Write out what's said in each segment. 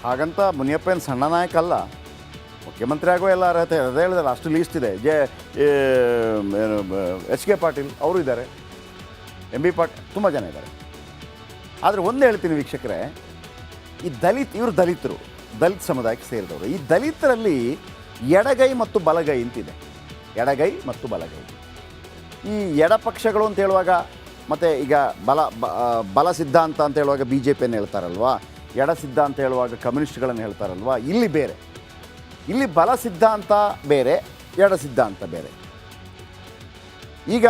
ಹಾಗಂತ ಮುನಿಯಪ್ಪ ಏನು ಸಣ್ಣ ನಾಯಕ ಅಲ್ಲ, ಮುಖ್ಯಮಂತ್ರಿ ಆಗೋ ಎಲ್ಲ ಅರ್ಹತೆ ಅದೇ ಹೇಳಿದಲ್ಲ, ಅಷ್ಟು ಲೀಸ್ಟ್ ಇದೆ. ಎಚ್ ಕೆ ಪಾಟೀಲ್ ಅವರು ಇದ್ದಾರೆ, ಎಂ ಬಿ ಪಾಟೀಲ್, ತುಂಬ ಜನ ಇದ್ದಾರೆ. ಆದರೆ ಒಂದು ಹೇಳ್ತೀನಿ ವೀಕ್ಷಕರೇ, ಈ ಇವರು ದಲಿತರು, ದಲಿತ ಸಮುದಾಯಕ್ಕೆ ಸೇರಿದವರು. ಈ ದಲಿತರಲ್ಲಿ ಎಡಗೈ ಮತ್ತು ಬಲಗೈ ಅಂತಿದೆ, ಎಡಗೈ ಮತ್ತು ಬಲಗೈ. ಈ ಎಡಪಕ್ಷಗಳು ಅಂತ ಹೇಳುವಾಗ, ಮತ್ತು ಈಗ ಬಲ ಸಿದ್ಧಾಂತ ಅಂತ ಹೇಳುವಾಗ ಬಿ ಜೆ ಪಿಯನ್ನು ಹೇಳ್ತಾರಲ್ವಾ, ಎಡ ಸಿದ್ಧಾಂತ ಹೇಳುವಾಗ ಕಮ್ಯುನಿಸ್ಟ್ಗಳನ್ನು ಹೇಳ್ತಾರಲ್ವಾ. ಇಲ್ಲಿ ಬೇರೆ, ಇಲ್ಲಿ ಬಲ ಸಿದ್ಧಾಂತ ಬೇರೆ, ಎಡ ಸಿದ್ಧಾಂತ ಬೇರೆ. ಈಗ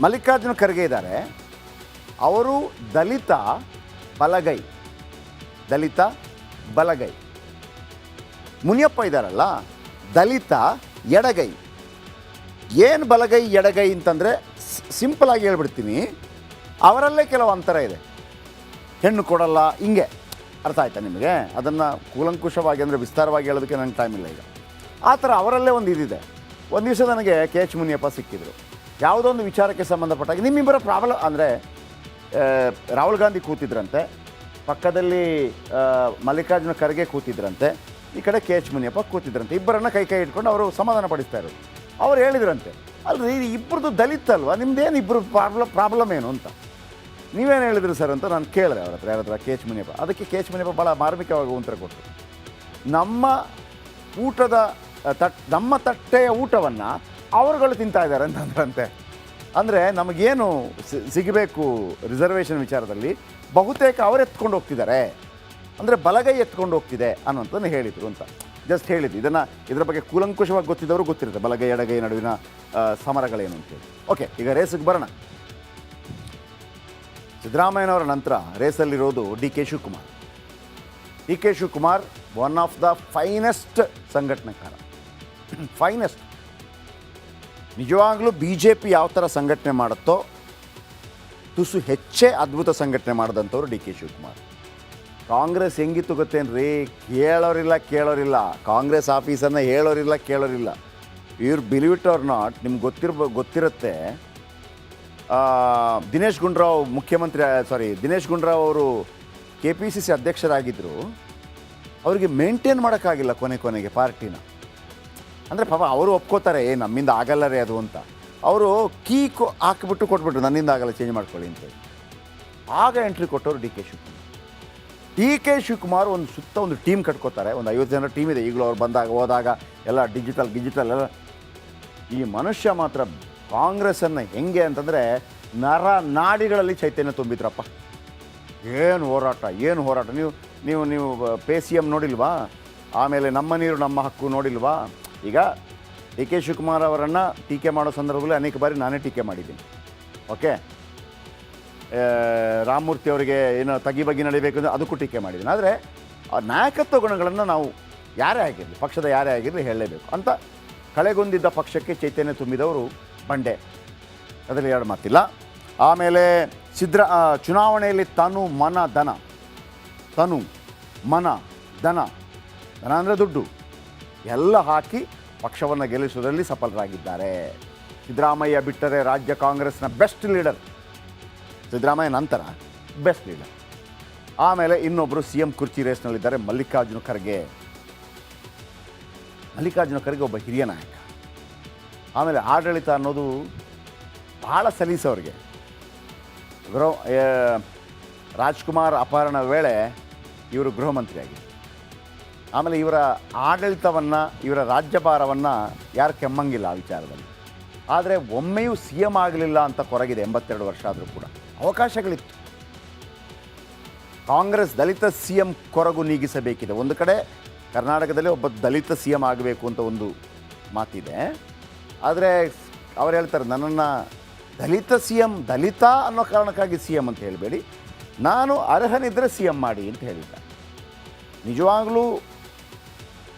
ಮಲ್ಲಿಕಾರ್ಜುನ ಖರ್ಗೆ ಇದ್ದಾರೆ, ಅವರು ದಲಿತ ಬಲಗೈ, ದಲಿತ ಬಲಗೈ. ಮುನಿಯಪ್ಪ ಇದ್ದಾರಲ್ಲ, ದಲಿತ ಎಡಗೈ. ಏನು ಬಲಗೈ ಎಡಗೈ ಅಂತಂದರೆ ಸಿಂಪಲಾಗಿ ಹೇಳ್ಬಿಡ್ತೀನಿ, ಅವರಲ್ಲೇ ಕೆಲವು ಅಂತರ ಇದೆ. ಹೆಣ್ಣು ಕೊಡಲ್ಲ, ಹಿಂಗೆ ಅರ್ಥ ಆಯ್ತಾ ನಿಮಗೆ? ಅದನ್ನು ಕೂಲಂಕುಷವಾಗಿ ಅಂದರೆ ವಿಸ್ತಾರವಾಗಿ ಹೇಳೋದಕ್ಕೆ ನನಗೆ ಟೈಮ್ ಇಲ್ಲ ಈಗ. ಆ ಥರ ಅವರಲ್ಲೇ ಒಂದು ಇದಿದೆ. ಒಂದು ದಿವಸ ನನಗೆ ಕೆ ಎಚ್ ಮುನಿಯಪ್ಪ ಸಿಕ್ಕಿದ್ರು, ಯಾವುದೋ ಒಂದು ವಿಚಾರಕ್ಕೆ ಸಂಬಂಧಪಟ್ಟಾಗ. ನಿಮ್ಮಿಬ್ಬರ ಪ್ರಾಬ್ಲಮ್ ಅಂದರೆ ರಾಹುಲ್ ಗಾಂಧಿ ಕೂತಿದ್ರಂತೆ, ಪಕ್ಕದಲ್ಲಿ ಮಲ್ಲಿಕಾರ್ಜುನ ಖರ್ಗೆ ಕೂತಿದ್ರಂತೆ, ಈ ಕಡೆ ಕೆ ಎಚ್ ಮುನಿಯಪ್ಪ ಕೂತಿದ್ರಂತೆ. ಇಬ್ಬರನ್ನು ಕೈ ಇಟ್ಕೊಂಡು ಅವರು ಸಮಾಧಾನ ಪಡಿಸ್ತಾ ಇರೋದು. ಅವ್ರು ಹೇಳಿದ್ರಂತೆ, ಅಲ್ರಿ ಇಬ್ಬರದು ದಲಿತ ಅಲ್ವಾ, ನಿಮ್ದೇನು ಇಬ್ಬರು ಪ್ರಾಬ್ಲಮ್ ಏನು ಅಂತ. ನೀವೇನು ಹೇಳಿದ್ರಿ ಸರ್ ಅಂತ ನಾನು ಕೇಳಿದೆ ಅವ್ರ ಹತ್ರ, ಯಾರ ಹತ್ರ? K H Muniyappa. ಅದಕ್ಕೆ ಕೆ ಎಚ್ ಮುನಿಯಪ್ಪ ಭಾಳ ಮಾರ್ಮಿಕವಾಗಿ ಉತ್ತರ ಕೊಟ್ಟರು. ನಮ್ಮ ನಮ್ಮ ತಟ್ಟೆಯ ಊಟವನ್ನು ಅವರುಗಳು ತಿಂತಾ ಇದ್ದಾರೆ ಅಂತಂದ್ರಂತೆ. ಅಂದರೆ ನಮಗೇನು ಸಿಗಬೇಕು ರಿಸರ್ವೇಷನ್ ವಿಚಾರದಲ್ಲಿ ಬಹುತೇಕ ಅವರು ಎತ್ಕೊಂಡು ಹೋಗ್ತಿದ್ದಾರೆ, ಅಂದರೆ ಬಲಗೈ ಎತ್ಕೊಂಡು ಹೋಗ್ತಿದೆ ಅನ್ನೋಂಥದ್ದು ಹೇಳಿದರು ಅಂತ ಜಸ್ಟ್ ಹೇಳಿದ್ದು. ಇದರ ಬಗ್ಗೆ ಕೂಲಂಕುಷವಾಗಿ ಗೊತ್ತಿದ್ದವರು ಗೊತ್ತಿರುತ್ತೆ, ಬಲಗೈ ಎಡಗೈ ನಡುವಿನ ಸಮರಗಳೇನು ಅಂತೇಳಿ. ಓಕೆ, ಈಗ ರೇಸಿಗೆ ಬರೋಣ. ಸಿದ್ದರಾಮಯ್ಯನವರ ನಂತರ ರೇಸಲ್ಲಿರೋದು D K Shivakumar. D K Shivakumar one of the finest ಸಂಘಟನೆಕಾರ, ಫೈನೆಸ್ಟ್. ನಿಜವಾಗ್ಲೂ ಬಿ ಜೆ ಪಿ ಯಾವ ಥರ ಸಂಘಟನೆ ಮಾಡುತ್ತೋ ತುಸು ಹೆಚ್ಚೇ ಅದ್ಭುತ ಸಂಘಟನೆ ಮಾಡಿದಂಥವ್ರು ಡಿ ಕೆ ಶಿವಕುಮಾರ್. ಕಾಂಗ್ರೆಸ್ ಹೆಂಗಿತ್ತು ಗೊತ್ತೇನ್ರಿ? ಕೇಳೋರಿಲ್ಲ. ಕಾಂಗ್ರೆಸ್ ಆಫೀಸನ್ನು ಕೇಳೋರಿಲ್ಲ. ಇವ್ರು ಬಿಲೀವ್ ಇಟ್ ಆರ್ ನಾಟ್, ನಿಮ್ಗೆ ಗೊತ್ತಿರುತ್ತೆ. ದಿನೇಶ್ ಗುಂಡೂರಾವ್ ಅವರು ಕೆ ಪಿ ಸಿ ಸಿ ಅಧ್ಯಕ್ಷರಾಗಿದ್ದರು. ಅವರಿಗೆ ಮೇಂಟೈನ್ ಮಾಡೋಕ್ಕಾಗಿಲ್ಲ ಕೊನೆಗೆ ಪಾರ್ಟಿನ. ಅಂದರೆ ಪಾಪ ಅವರು ಒಪ್ಕೋತಾರೆ, ನಮ್ಮಿಂದ ಆಗಲ್ಲ ರೀ ಅದು ಅಂತ. ಅವರು ಹಾಕಿಬಿಟ್ಟು ಕೊಟ್ಬಿಟ್ರು, ನನ್ನಿಂದ ಆಗಲ್ಲ, ಚೇಂಜ್ ಮಾಡ್ಕೊಳ್ಳಿ ಅಂತೇಳಿ. ಆಗ ಎಂಟ್ರಿ ಕೊಟ್ಟವರು D K Shivakumar. D K Shivakumar ಒಂದು ಟೀಮ್ ಕಟ್ಕೋತಾರೆ. ಒಂದು 50 ಜನ ಟೀಮ್ ಇದೆ ಈಗಲೂ. ಅವ್ರು ಹೋದಾಗ ಎಲ್ಲ ಡಿಜಿಟಲ್ ಎಲ್ಲ. ಈ ಮನುಷ್ಯ ಮಾತ್ರ ಕಾಂಗ್ರೆಸ್ಸನ್ನು ಹೆಂಗೆ ಅಂತಂದರೆ ನಾಡಿಗಳಲ್ಲಿ ಚೈತನ್ಯ ತುಂಬಿದ್ರಪ್ಪ. ಏನು ಹೋರಾಟ. ನೀವು ಪೇ ಸಿ ಎಮ್ ನೋಡಿಲ್ವಾ? ಆಮೇಲೆ ನಮ್ಮ ನೀರು ನಮ್ಮ ಹಕ್ಕು ನೋಡಿಲ್ವಾ? ಈಗ ಡಿ ಕೆ ಶಿವಕುಮಾರ್ ಅವರನ್ನು ಟೀಕೆ ಮಾಡೋ ಸಂದರ್ಭದಲ್ಲಿ ಅನೇಕ ಬಾರಿ ನಾನೇ ಟೀಕೆ ಮಾಡಿದ್ದೀನಿ. ಓಕೆ, ರಾಮಮೂರ್ತಿ ಅವರಿಗೆ ಏನೋ ತಗ್ಗಿ ನಡಿಬೇಕು ಅಂದರೆ ಅದಕ್ಕೂ ಟೀಕೆ ಮಾಡಿದ್ದೀನಿ. ಆದರೆ ಆ ನಾಯಕತ್ವ ಗುಣಗಳನ್ನು ನಾವು ಯಾರೇ ಆಗಿರಲಿ, ಪಕ್ಷದ ಯಾರೇ ಆಗಿರಲಿ ಹೇಳಲೇಬೇಕು ಅಂತ. ಕಳೆಗೊಂದಿದ್ದ ಪಕ್ಷಕ್ಕೆ ಚೈತನ್ಯ ತುಂಬಿದವರು ಬಂಡೆ, ಅದರಲ್ಲಿ ಎರಡು ಮಾತಿಲ್ಲ. ಆಮೇಲೆ ಚುನಾವಣೆಯಲ್ಲಿ ತನು ಮನ ಧನ ಅಂದರೆ ದುಡ್ಡು ಎಲ್ಲ ಹಾಕಿ ಪಕ್ಷವನ್ನು ಗೆಲ್ಲಿಸುವುದರಲ್ಲಿ ಸಫಲರಾಗಿದ್ದಾರೆ. ಸಿದ್ದರಾಮಯ್ಯ ಬಿಟ್ಟರೆ ರಾಜ್ಯ ಕಾಂಗ್ರೆಸ್ನ ಬೆಸ್ಟ್ ಲೀಡರ್ ಸಿದ್ದರಾಮಯ್ಯ, ನಂತರ ಬೆಸ್ಟ್ ಲೀಡರ್. ಆಮೇಲೆ ಇನ್ನೊಬ್ಬರು ಸಿ ಎಂ ಕುರ್ಚಿ ರೇಸ್ನಲ್ಲಿದ್ದಾರೆ, ಮಲ್ಲಿಕಾರ್ಜುನ ಖರ್ಗೆ ಒಬ್ಬ ಹಿರಿಯ ನಾಯಕ. ಆಮೇಲೆ ಆಡಳಿತ ಅನ್ನೋದು ಭಾಳ ಸಲೀಸವ್ರಿಗೆ. ರಾಜ್ಕುಮಾರ್ ಅಪಹರಣ ವೇಳೆ ಇವರು ಗೃಹ ಮಂತ್ರಿ ಆಗಿದ್ದರು. ಆಮೇಲೆ ಇವರ ಆಡಳಿತವನ್ನು, ಇವರ ರಾಜ್ಯಭಾರವನ್ನು ಯಾರು ಕೆಮ್ಮಂಗಿಲ್ಲ ಆ ವಿಚಾರದಲ್ಲಿ. ಆದರೆ ಒಮ್ಮೆಯೂ ಸಿ ಎಂ ಆಗಲಿಲ್ಲ ಅಂತ ಕೊರಗಿದೆ. 82 ವರ್ಷ ಆದರೂ ಕೂಡ ಅವಕಾಶಗಳಿತ್ತು. ಕಾಂಗ್ರೆಸ್ ದಲಿತ ಸಿ ಎಂ ಕೊರಗು ನೀಗಿಸಬೇಕಿದೆ. ಒಂದು ಕಡೆ ಕರ್ನಾಟಕದಲ್ಲಿ ಒಬ್ಬ ದಲಿತ ಸಿ ಎಂ ಆಗಬೇಕು ಅಂತ ಒಂದು ಮಾತಿದೆ. ಆದರೆ ಅವ್ರು ಹೇಳ್ತಾರೆ, ನನ್ನನ್ನು ದಲಿತ ಅನ್ನೋ ಕಾರಣಕ್ಕಾಗಿ ಸಿ ಎಂ ಅಂತ ಹೇಳಬೇಡಿ, ನಾನು ಅರ್ಹನಿದ್ದರೆ ಸಿ ಎಂ ಮಾಡಿ ಅಂತ ಹೇಳಿದ್ದ. ನಿಜವಾಗಲೂ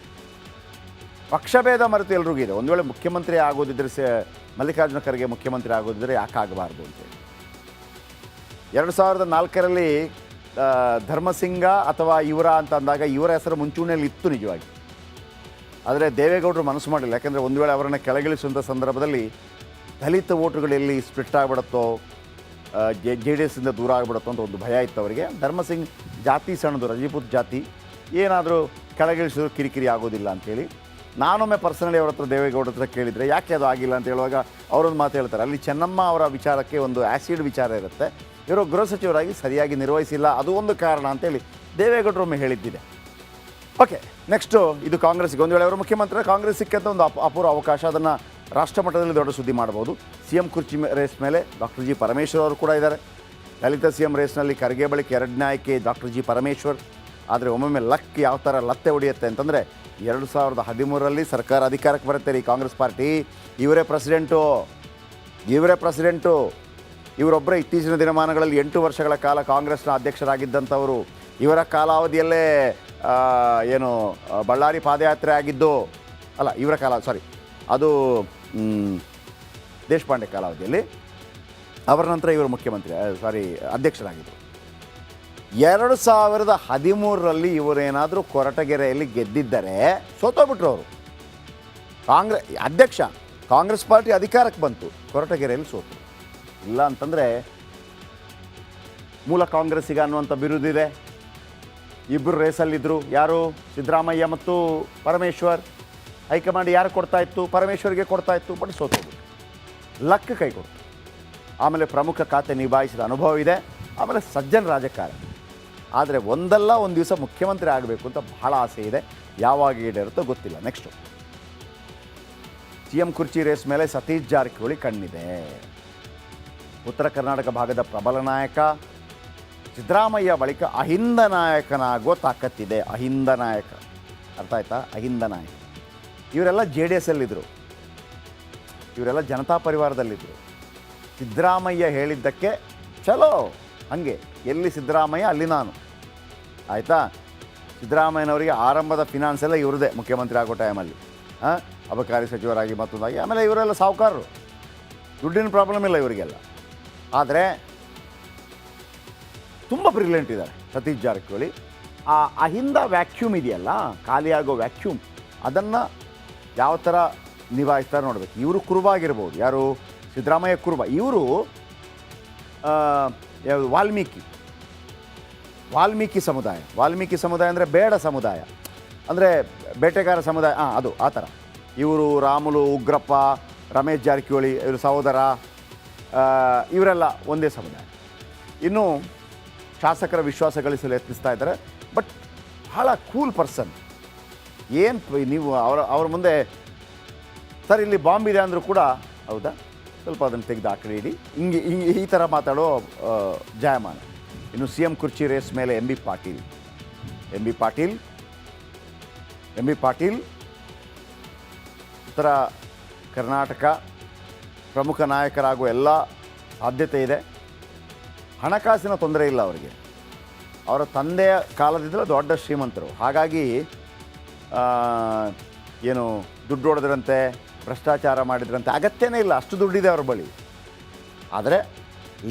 ಪಕ್ಷಭೇದ ಮರೆತು ಎಲ್ರಿಗೂ ಇದೆ. ಒಂದು ವೇಳೆ ಮುಖ್ಯಮಂತ್ರಿ ಆಗೋದಿದ್ದರೆ ಮಲ್ಲಿಕಾರ್ಜುನ ಖರ್ಗೆ ಮುಖ್ಯಮಂತ್ರಿ ಆಗೋದಿದ್ದರೆ ಯಾಕೆ ಆಗಬಾರ್ದು ಅಂತೇಳಿ. 2004ರಲ್ಲಿ ಧರ್ಮಸಿಂಗ ಅಥವಾ ಇವರ ಅಂತ ಅಂದಾಗ ಇವರ ಹೆಸರು ಮುಂಚೂಣಿಯಲ್ಲಿ ಇತ್ತು ನಿಜವಾಗಿ. ಆದರೆ ದೇವೇಗೌಡರು ಮನಸ್ಸು ಮಾಡಿಲ್ಲ. ಯಾಕೆಂದರೆ ಒಂದು ವೇಳೆ ಅವರನ್ನು ಕೆಳಗಿಳಿಸುವಂಥ ಸಂದರ್ಭದಲ್ಲಿ ದಲಿತ ವೋಟುಗಳು ಎಲ್ಲಿ ಸ್ಪ್ಲಿಟ್ ಆಗಿಬಿಡುತ್ತೋ, ಜೆ ಡಿ ಎಸ್ಸಿಂದ ದೂರ ಆಗಿಬಿಡುತ್ತೋ ಅಂತ ಒಂದು ಭಯ ಇತ್ತು ಅವರಿಗೆ. ಧರ್ಮಸಿಂಗ್ ಜಾತಿ ಸಣ್ಣದು, ರಜಪೂತ್ ಜಾತಿ, ಏನಾದರೂ ಕೆಳಗಿಳಿಸಿದ್ರು ಕಿರಿಕಿರಿ ಆಗೋದಿಲ್ಲ ಅಂಥೇಳಿ. ನಾನೊಮ್ಮೆ ಪರ್ಸನಲಿ ಅವ್ರ ಹತ್ರ ದೇವೇಗೌಡರ ಹತ್ರ ಕೇಳಿದರೆ ಯಾಕೆ ಅದು ಆಗಿಲ್ಲ ಅಂತ ಹೇಳುವಾಗ ಅವರೊಂದು ಮಾತು ಹೇಳ್ತಾರೆ, ಅಲ್ಲಿ ಚೆನ್ನಮ್ಮ ಅವರ ವಿಚಾರಕ್ಕೆ ಒಂದು ಆ್ಯಸಿಡ್ ವಿಚಾರ ಇರುತ್ತೆ, ಇವರು ಗೃಹ ಸಚಿವರಾಗಿ ಸರಿಯಾಗಿ ನಿರ್ವಹಿಸಿಲ್ಲ, ಅದು ಒಂದು ಕಾರಣ ಅಂತೇಳಿ ದೇವೇಗೌಡರೊಮ್ಮೆ ಹೇಳಿದ್ದಿದೆ. ಓಕೆ, ನೆಕ್ಸ್ಟು ಇದು ಕಾಂಗ್ರೆಸ್ಗೆ ಒಂದು ವೇಳೆ ಅವರು ಮುಖ್ಯಮಂತ್ರಿ ಕಾಂಗ್ರೆಸ್ ಸಿಕ್ಕಂತ ಒಂದು ಅಪೂರ್ವ ಅವಕಾಶ, ಅದನ್ನು ರಾಷ್ಟ್ರ ಮಟ್ಟದಲ್ಲಿ ದೊಡ್ಡ ಸುದ್ದಿ ಮಾಡ್ಬೋದು. ಸಿ ಎಂ ಕುರ್ಚಿ ರೇಸ್ ಮೇಲೆ ಡಾಕ್ಟರ್ ಜಿ ಪರಮೇಶ್ವರ್ ಅವರು ಕೂಡ ಇದ್ದಾರೆ. ದಲಿತ ಸಿ ಎಂ ರೇಸ್ನಲ್ಲಿ ಖರ್ಗೆ ಬಳಿಕ ಎರಡನೇ ಆಯ್ಕೆ ಡಾಕ್ಟರ್ ಜಿ ಪರಮೇಶ್ವರ್. ಆದರೆ ಒಮ್ಮೊಮ್ಮೆ ಲಕ್ ಯಾವ ಥರ ಲತ್ತೆ ಹೊಡೆಯುತ್ತೆ ಅಂತಂದರೆ 2013ರಲ್ಲಿ ಸರ್ಕಾರ ಅಧಿಕಾರಕ್ಕೆ ಬರುತ್ತೆ ರೀ ಕಾಂಗ್ರೆಸ್ ಪಾರ್ಟಿ, ಇವರೇ ಪ್ರೆಸಿಡೆಂಟು. ಇವರೊಬ್ಬರೇ ಇತ್ತೀಚಿನ ದಿನಮಾನಗಳಲ್ಲಿ 8 ವರ್ಷಗಳ ಕಾಲ ಕಾಂಗ್ರೆಸ್ನ ಅಧ್ಯಕ್ಷರಾಗಿದ್ದಂಥವರು. ಇವರ ಕಾಲಾವಧಿಯಲ್ಲೇ ಬಳ್ಳಾರಿ ಪಾದಯಾತ್ರೆ ಆಗಿದ್ದು ಅಲ್ಲ, ಇವರ ಅದು ದೇಶಪಾಂಡೆ ಕಾಲಾವಧಿಯಲ್ಲಿ. ಅವರ ನಂತರ ಇವರು ಅಧ್ಯಕ್ಷರಾಗಿದ್ದರು. 2013ರಲ್ಲಿ ಇವರೇನಾದರೂ ಕೊರಟಗೆರೆಯಲ್ಲಿ ಗೆದ್ದಿದ್ದರೆ ಸೋತೋಗ್ಬಿಟ್ರು ಅವರು. ಕಾಂಗ್ರೆಸ್ ಪಾರ್ಟಿ ಅಧಿಕಾರಕ್ಕೆ ಬಂತು, ಕೊರಟಗೆರೆಯಲ್ಲಿ ಸೋತು. ಇಲ್ಲ ಅಂತಂದರೆ ಮೂಲ ಕಾಂಗ್ರೆಸ್ಸಿಗ ಅನ್ನುವಂಥ ಬಿರುದಿದೆ. ಇಬ್ಬರು ರೇಸಲ್ಲಿದ್ದರು, ಯಾರು? ಸಿದ್ದರಾಮಯ್ಯ ಮತ್ತು ಪರಮೇಶ್ವರ್. ಹೈಕಮಾಂಡ್ ಯಾರು ಕೊಡ್ತಾ ಇತ್ತು? ಪರಮೇಶ್ವರ್ಗೆ ಕೊಡ್ತಾ ಇತ್ತು, ಬಟ್ ಸೋತೋಗ್ಬಿಟ್ಟು ಲಕ್ ಕೈ ಕೊಡ್ತು. ಆಮೇಲೆ ಪ್ರಮುಖ ಖಾತೆ ನಿಭಾಯಿಸಿದ ಅನುಭವ ಇದೆ. ಆಮೇಲೆ ಸಜ್ಜನ ರಾಜಕಾರಣ. ಆದರೆ ಒಂದಲ್ಲ ಒಂದು ದಿವಸ ಮುಖ್ಯಮಂತ್ರಿ ಆಗಬೇಕು ಅಂತ ಬಹಳ ಆಸೆ ಇದೆ. ಯಾವಾಗ ಈಡೇರುತ್ತೋ ಗೊತ್ತಿಲ್ಲ. ನೆಕ್ಸ್ಟು ಸಿ ಎಂ ಕುರ್ಚಿ ರೇಸ್ ಮೇಲೆ ಸತೀಶ್ ಜಾರಕಿಹೊಳಿ ಕಣ್ಣಿದೆ. ಉತ್ತರ ಕರ್ನಾಟಕ ಭಾಗದ ಪ್ರಬಲ ನಾಯಕ. ಸಿದ್ದರಾಮಯ್ಯ ಬಳಿಕ ಅಹಿಂದ ನಾಯಕನಾಗೋ ತಾಕತ್ತಿದೆ. ಅಹಿಂದ ನಾಯಕ, ಅರ್ಥ ಆಯ್ತಾ? ಅಹಿಂದ ನಾಯಕ. ಇವರೆಲ್ಲ ಜೆ ಡಿ ಎಸ್ಸಲ್ಲಿದ್ದರು, ಇವರೆಲ್ಲ ಜನತಾ ಪರಿವಾರದಲ್ಲಿದ್ದರು. ಸಿದ್ದರಾಮಯ್ಯ ಹೇಳಿದ್ದಕ್ಕೆ ಚಲೋ, ಹಾಗೆ ಎಲ್ಲಿ ಸಿದ್ದರಾಮಯ್ಯ ಅಲ್ಲಿ ನಾನು, ಆಯಿತಾ? ಸಿದ್ದರಾಮಯ್ಯನವರಿಗೆ ಆರಂಭದ ಫಿನಾನ್ಸ್ ಎಲ್ಲ ಇವ್ರದ್ದೇ, ಮುಖ್ಯಮಂತ್ರಿ ಆಗೋ ಟೈಮಲ್ಲಿ ಅಬಕಾರಿ ಸಚಿವರಾಗಿ ಮತ್ತೊಂದಾಗಿ. ಆಮೇಲೆ ಇವರೆಲ್ಲ ಸಾಹುಕಾರರು, ದುಡ್ಡಿನ ಪ್ರಾಬ್ಲಮ್ ಇಲ್ಲ ಇವರಿಗೆಲ್ಲ. ಆದರೆ ತುಂಬ ಬ್ರಿಲಿಯಂಟ್ ಇದ್ದಾರೆ ಸತೀಶ್ ಜಾರಕಿಹೊಳಿ. ಆ ಅಹಿಂದ ವ್ಯಾಕ್ಯೂಮ್ ಇದೆಯಲ್ಲ, ಖಾಲಿಯಾಗೋ ವ್ಯಾಕ್ಯೂಮ್, ಅದನ್ನು ಯಾವ ಥರ ನಿಭಾಯಿಸ್ತಾರೆ ನೋಡಬೇಕು. ಇವರು ಕುರುಬಾಗಿರ್ಬೋದು. ಯಾರು? ಸಿದ್ದರಾಮಯ್ಯ ಕುರುಬ. ಇವರು ವಾಲ್ಮೀಕಿ ಸಮುದಾಯ ಅಂದರೆ ಬೇಡ ಸಮುದಾಯ, ಅಂದರೆ ಬೇಟೆಗಾರ ಸಮುದಾಯ, ಅದು ಆ ಥರ. ಇವರು ರಾಮುಲು, ಉಗ್ರಪ್ಪ, ರಮೇಶ್ ಜಾರಕಿಹೊಳಿ, ಇವರು ಸಹೋದರ, ಇವರೆಲ್ಲ ಒಂದೇ ಸಮುದಾಯ. ಇನ್ನು ಶಾಸಕರ ವಿಶ್ವಾಸ ಗಳಿಸಲು ಯತ್ನಿಸ್ತಾ ಇದ್ದಾರೆ. ಬಟ್ ಬಹಳ ಕೂಲ್ ಪರ್ಸನ್. ಏನು ನೀವು ಅವ್ರ ಮುಂದೆ ಸರ್ ಇಲ್ಲಿ ಬಾಂಬ್ ಇದೆ ಅಂದರೂ ಕೂಡ, ಹೌದಾ ಸ್ವಲ್ಪ ಅದನ್ನು ತೆಗೆದು ಆ ಕಡೆ ಇಡಿ, ಹಿಂಗೆ ಈ ಥರ ಮಾತಾಡೋ ಜಾಯಮಾನ. ಇನ್ನು ಸಿ ಎಂ ಕುರ್ಚಿ ರೇಸ್ ಮೇಲೆ ಎಂ ಬಿ ಪಾಟೀಲ್ ಉತ್ತರ ಕರ್ನಾಟಕ ಪ್ರಮುಖ ನಾಯಕರಾಗುವ ಎಲ್ಲ ಸಾಧ್ಯತೆ ಇದೆ. ಹಣಕಾಸಿನ ತೊಂದರೆ ಇಲ್ಲ ಅವರಿಗೆ. ಅವರ ತಂದೆಯ ಕಾಲದಿಂದಲೂ ದೊಡ್ಡ ಶ್ರೀಮಂತರು. ಹಾಗಾಗಿ ದುಡ್ಡು ಹೊಡೆದ್ರಂತೆ, ಭ್ರಷ್ಟಾಚಾರ ಮಾಡಿದ್ರಂತೆ ಅಗತ್ಯನೇ ಇಲ್ಲ, ಅಷ್ಟು ದುಡ್ಡಿದೆ ಅವ್ರ ಬಳಿ. ಆದರೆ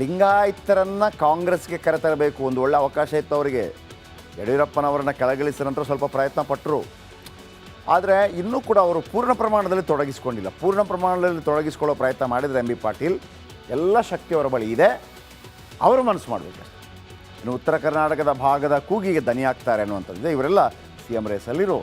ಲಿಂಗಾಯತರನ್ನು ಕಾಂಗ್ರೆಸ್ಗೆ ಕರೆತರಬೇಕು, ಒಂದು ಒಳ್ಳೆ ಅವಕಾಶ ಇತ್ತು ಅವರಿಗೆ. ಯಡಿಯೂರಪ್ಪನವರನ್ನು ಕೆಳಗಿಳಿಸಿದ ನಂತರ ಸ್ವಲ್ಪ ಪ್ರಯತ್ನ ಪಟ್ಟರು. ಆದರೆ ಇನ್ನೂ ಕೂಡ ಅವರು ಪೂರ್ಣ ಪ್ರಮಾಣದಲ್ಲಿ ತೊಡಗಿಸ್ಕೊಂಡಿಲ್ಲ. ಪೂರ್ಣ ಪ್ರಮಾಣದಲ್ಲಿ ತೊಡಗಿಸ್ಕೊಳ್ಳೋ ಪ್ರಯತ್ನ ಮಾಡಿದರೆ ಎಂ ಬಿ ಪಾಟೀಲ್ ಎಲ್ಲ ಶಕ್ತಿ ಅವರ ಬಳಿ ಇದೆ, ಅವರು ಮನಸ್ಸು ಮಾಡಬೇಕಷ್ಟೆ. ಇನ್ನು ಉತ್ತರ ಕರ್ನಾಟಕದ ಭಾಗದ ಕೂಗಿಗೆ ದನಿ ಆಗ್ತಾರೆ ಅನ್ನುವಂಥದ್ದು. ಇವರೆಲ್ಲ ಸಿ ಎಂ ರೇಸಲ್ಲಿರೋ